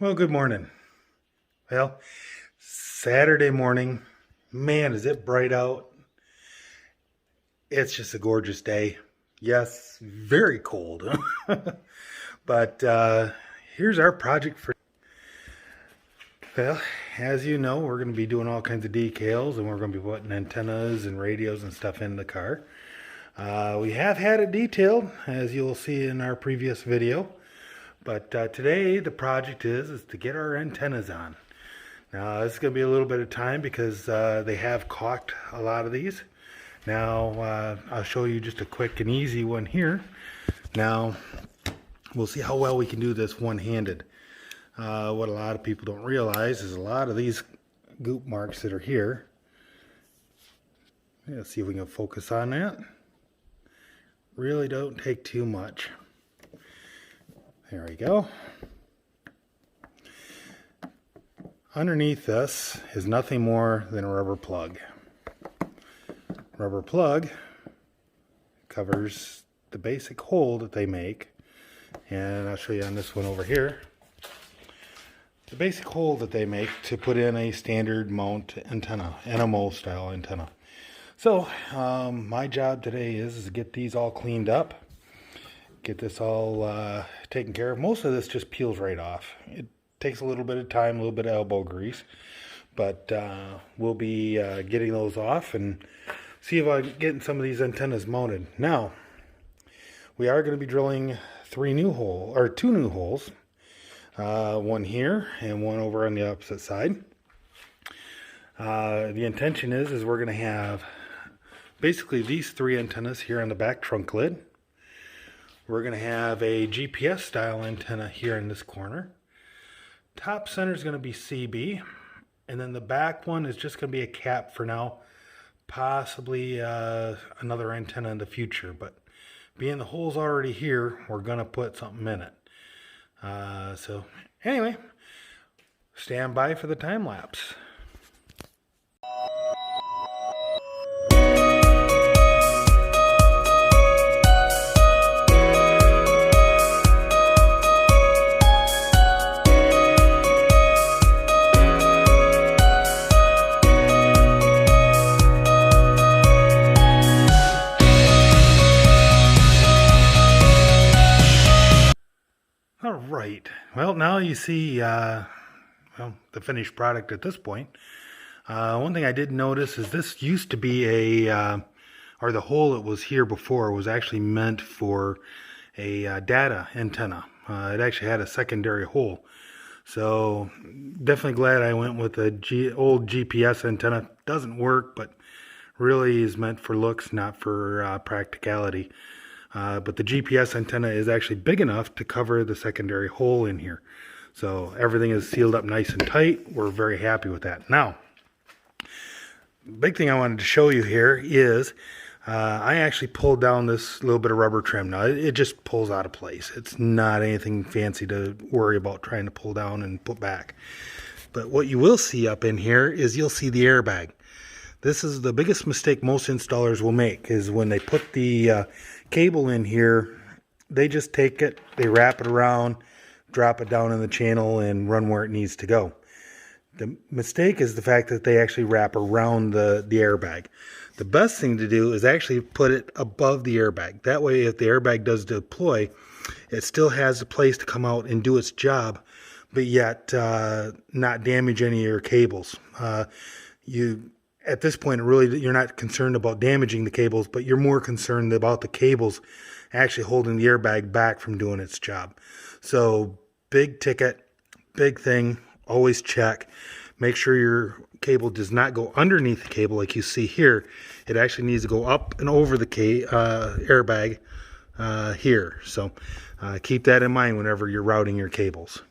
Well, good morning. Well, Saturday morning, man, is it bright out. It's just a gorgeous day. Yes, very cold. But here's our project for, well, as you know, we're going to be doing all kinds of decals, and we're going to be putting antennas and radios and stuff in the car. We have had it detailed, as you'll see in our previous video. But today the project is to get our antennas on. Now this is going to be a little bit of time because they have caulked a lot of these. Now I'll show you just a quick and easy one here. Now we'll see how well we can do this one-handed. What a lot of people don't realize is a lot of these goop marks that are here. Let's see if we can focus on that. Really don't take too much. There we go. Underneath this is nothing more than a rubber plug. Rubber plug covers the basic hole that they make, and I'll show you on this one over here. The basic hole that they make to put in a standard mount antenna, NMO style antenna. So my job today is to get these all cleaned up. Get this all taken care of. Most of this just peels right off. It takes a little bit of time, a little bit of elbow grease, but we'll be getting those off and see if I can get some of these antennas mounted. Now, we are going to be drilling two new holes, one here and one over on the opposite side. The intention is we're going to have basically these three antennas here on the back trunk lid. We're going to have a GPS style antenna here in this corner. Top center is going to be CB, and then the back one is just going to be a cap for now. Possibly another antenna in the future, but being the hole's already here, we're going to put something in it. So anyway, stand by for the time lapse. Right. Well, now you see well, the finished product at this point. One thing I did notice is this used to be or the hole that was here before was actually meant for a data antenna. It actually had a secondary hole. So definitely glad I went with the old GPS antenna. Doesn't work, but really is meant for looks, not for practicality. But the GPS antenna is actually big enough to cover the secondary hole in here. So everything is sealed up nice and tight. We're very happy with that. Now, big thing I wanted to show you here is I actually pulled down this little bit of rubber trim. Now, it just pulls out of place. It's not anything fancy to worry about trying to pull down and put back. But what you will see up in here is you'll see the airbag. This is the biggest mistake most installers will make, is when they put the cable in here, they just take it, they wrap it around, drop it down in the channel, and run where it needs to go. The mistake is the fact that they actually wrap around the airbag. The best thing to do is actually put it above the airbag. That way, if the airbag does deploy, it still has a place to come out and do its job, but yet not damage any of your cables. At this point, really, you're not concerned about damaging the cables, but you're more concerned about the cables actually holding the airbag back from doing its job. So big ticket, big thing, always check. Make sure your cable does not go underneath the cable like you see here. It actually needs to go up and over the airbag here. So keep that in mind whenever you're routing your cables.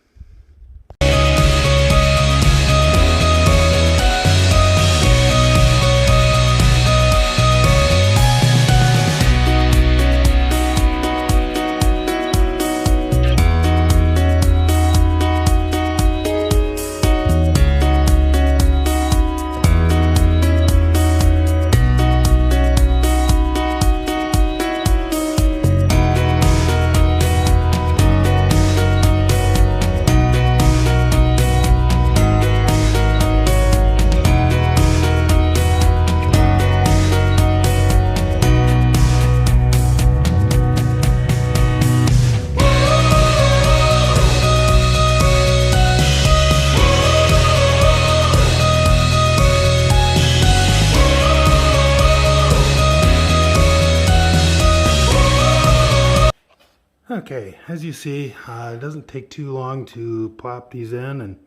Okay, as you see, it doesn't take too long to pop these in,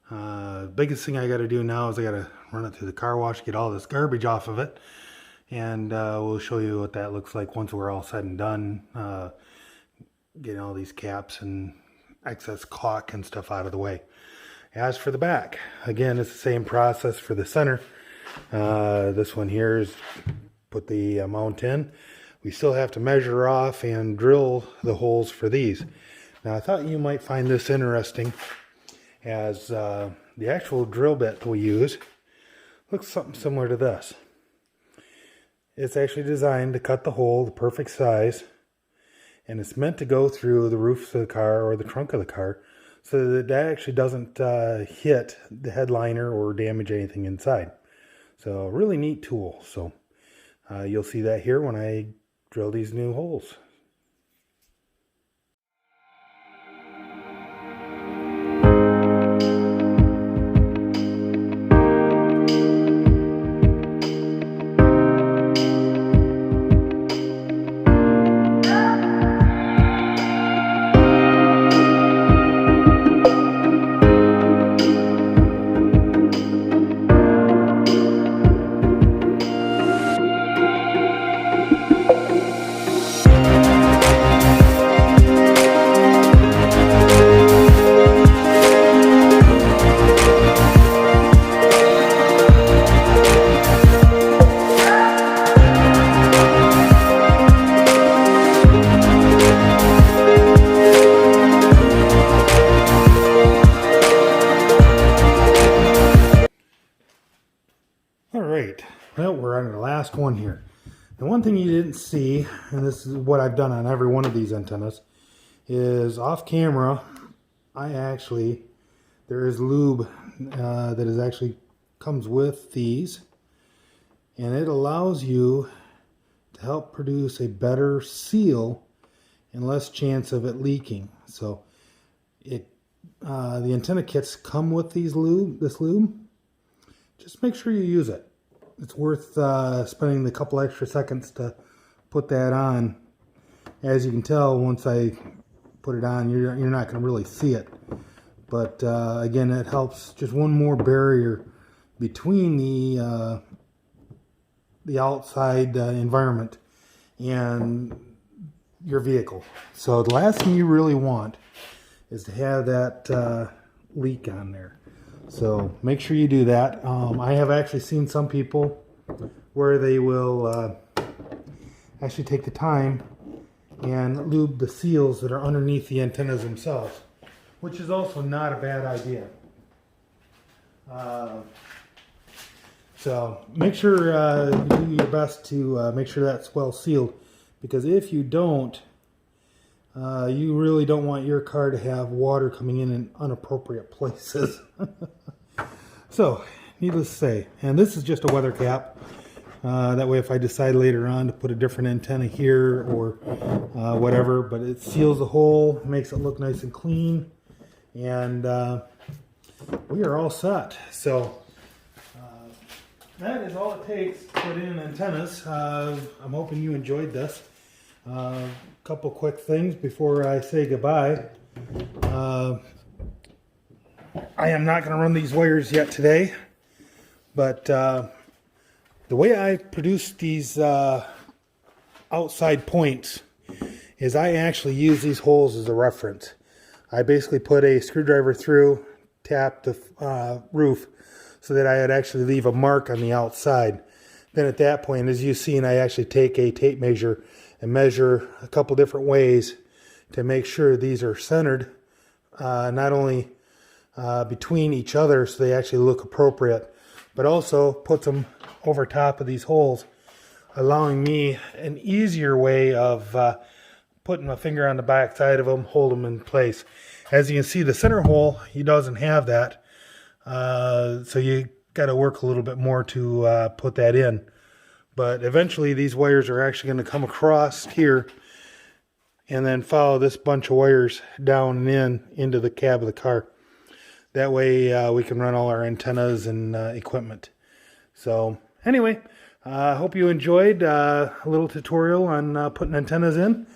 and biggest thing I got to do now is I got to run it through the car wash, get all this garbage off of it, and we'll show you what that looks like once we're all said and done, getting all these caps and excess caulk and stuff out of the way. As for the back, again, it's the same process for the center. This one here is put the mount in. We still have to measure off and drill the holes for these. Now I thought you might find this interesting, as the actual drill bit we use looks something similar to this. It's actually designed to cut the hole the perfect size, and it's meant to go through the roof of the car or the trunk of the car so that that actually doesn't hit the headliner or damage anything inside. So really neat tool. So you'll see that here when I drill these new holes. Alright, well, we're on the last one here. The one thing you didn't see, and this is what I've done on every one of these antennas, is off camera, there is lube that is actually comes with these, and it allows you to help produce a better seal and less chance of it leaking. So the antenna kits come with this lube. Just make sure you use it. It's worth spending the couple extra seconds to put that on. As you can tell, once I put it on, you're not going to really see it. But again, it helps, just one more barrier between the outside environment and your vehicle. So the last thing you really want is to have that leak on there. So make sure you do that. I have actually seen some people where they will actually take the time and lube the seals that are underneath the antennas themselves, which is also not a bad idea. So make sure you do your best to make sure that's well sealed, because if you don't, you really don't want your car to have water coming in inappropriate places. So, needless to say, and this is just a weather cap. That way if I decide later on to put a different antenna here or whatever, but it seals the hole, makes it look nice and clean, and we are all set. So, that is all it takes to put in antennas. I'm hoping you enjoyed this. Couple quick things before I say goodbye. I am not going to run these wires yet today, but the way I produce these outside points is I actually use these holes as a reference. I basically put a screwdriver through, tap the roof so that I would actually leave a mark on the outside. Then at that point, as you've seen, I actually take a tape measure and measure a couple different ways to make sure these are centered, not only between each other so they actually look appropriate, but also puts them over top of these holes, allowing me an easier way of putting my finger on the back side of them, hold them in place. As you can see, the center hole, he doesn't have that, so you got to work a little bit more to put that in. But eventually these wires are actually going to come across here and then follow this bunch of wires down and into the cab of the car. That way we can run all our antennas and equipment. So anyway, I hope you enjoyed a little tutorial on putting antennas in.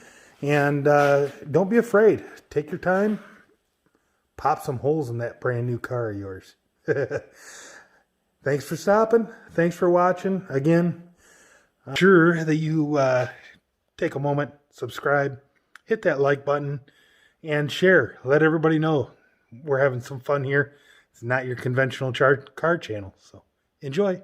And don't be afraid. Take your time. Pop some holes in that brand new car of yours. Thanks for stopping. Thanks for watching. Again, I'm sure that you take a moment, subscribe, hit that like button, and share. Let everybody know we're having some fun here. It's not your conventional car channel, so enjoy.